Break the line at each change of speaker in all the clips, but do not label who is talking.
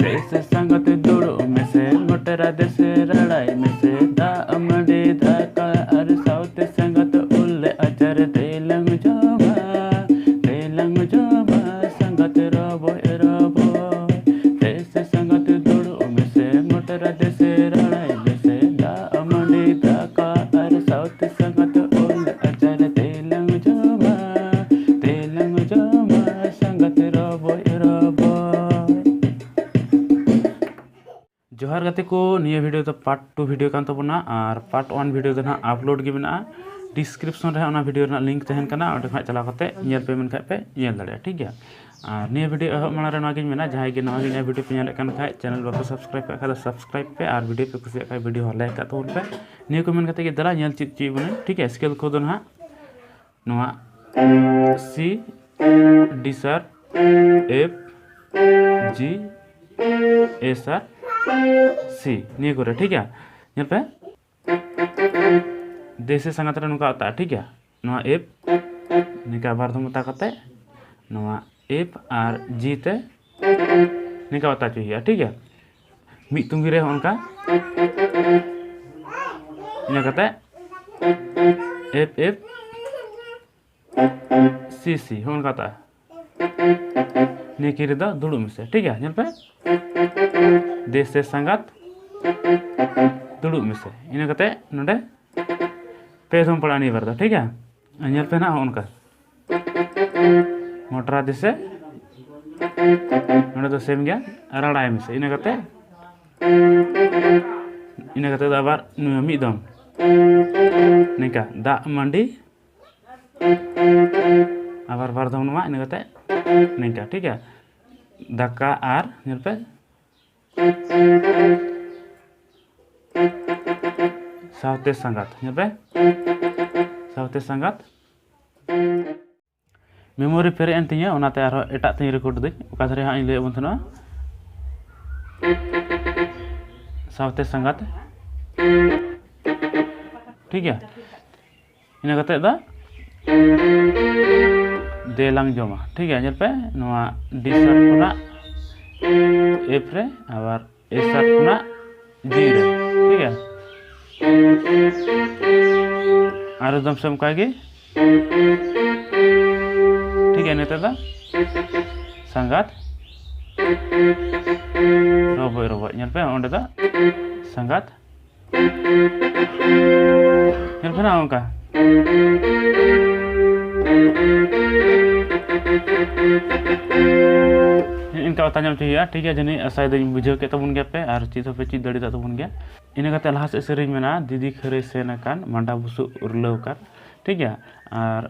देश संगत जुड़ो में से मोटरा देश रड़ाई में से दा अमड़ी दा का अर साउथ संगत उल्ले अचर तेलंग जोबा संगत रबो देश संगत जुड़ो में से मोटरा देश रड़ाई में से दा अमड़ी दा का अर साउथ संगत उल्ले अचर तेलंग जोबा संगत रबो जोहार गाते को निया वीडियो तो पार्ट 2 वीडियो कान तबना और पार्ट 1 वीडियो तो ना अपलोड के मेना डिस्क्रिप्शन रे ओना वीडियो ना लिंक तहन कना ओंडे खा चला करते नेल पे मेन खाय पे नेल दाड़े ठीक गया और निया वीडियो एहब माना रे नागिन मेना जहां के नवा गे वीडियो पे नेल कन खाय चैनल बाको सब्सक्राइब पे खादा सब्सक्राइब पे और वीडियो पे कुछ खाय वीडियो लाइक का तो पे निया को मेन करते के दला नेल ची बने ठीक है स्केल को दो ना नवा C D sir F G A sir C नहीं करे ठीक है यहाँ पे देशे संगत रे नुका आता ठीक है नवा एफ निका बार दम ता करते नवा एफ और जी ते निका बता चाहिए ठीक है मी तुंगी रे उनका इना करते एफ एफ सी सी उनका ता निकी रे दा दुड़ु में से ठीक है यहाँ पे देश से संगत दुड़ुब में से इन कते नोडे पे धम पड़ा नहीं बरदा ठीक है अनल पे ना उनका मोटरा देश से नोडे तो सेम गया रड़ाई में से इन कते आबार मिदम निका दा मंडी आबार बार दम नमा इन कते निका ठीक है दाका आर नल पे साउथे संगत पे साउथे संगत मेमोरी फेरे एन तिया ओनाते आरो एटा तिन रिकॉर्ड दई ओका धरे हां ले बन थना साउथे संगत ठीक है इन कते दा देलांग जमा ठीक है पे नवा डी सर खुना एफ रे आबार ए सर खुना जी रे ठीक है और एकदम सेम कागे ठीक है नेता दा संगत रोबो नेल पे ओंडे दा संगत नेल पे ना उनका इनका बताना चाहिए ठीक है जनी शायद बुझे के तबन गया पे और चीज पे चीज दड़ी तबन गया इन कते लाहा से सेरिंग मेना दीदी खरे सेन कान मांडा बुसु उरलव कान ठीक है और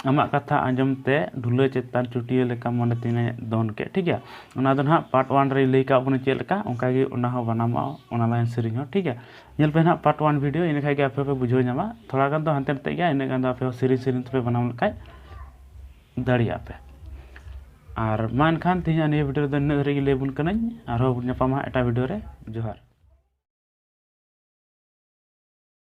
आमा कथा आंजम ते ढुले चेतान चुटिया लेका मन तिने दोन के ठीक है ओना दो ना पार्ट 1 रे लई का बने चेल का ओंका गे ओना हो बनामा ओना लाइन सेरिंग हो ठीक है नेल पे ना पार्ट 1 वीडियो इन खाय के आपे बुझो जामा थोड़ा गान तो हनते ते गया इन गान आपे सेरिंग पे बनाव लखाय दाड़िया पे और मान खान तीन वीडियो वीडियो लेबुन कनाई और न्यापामा एटा वीडियो रे जोहार।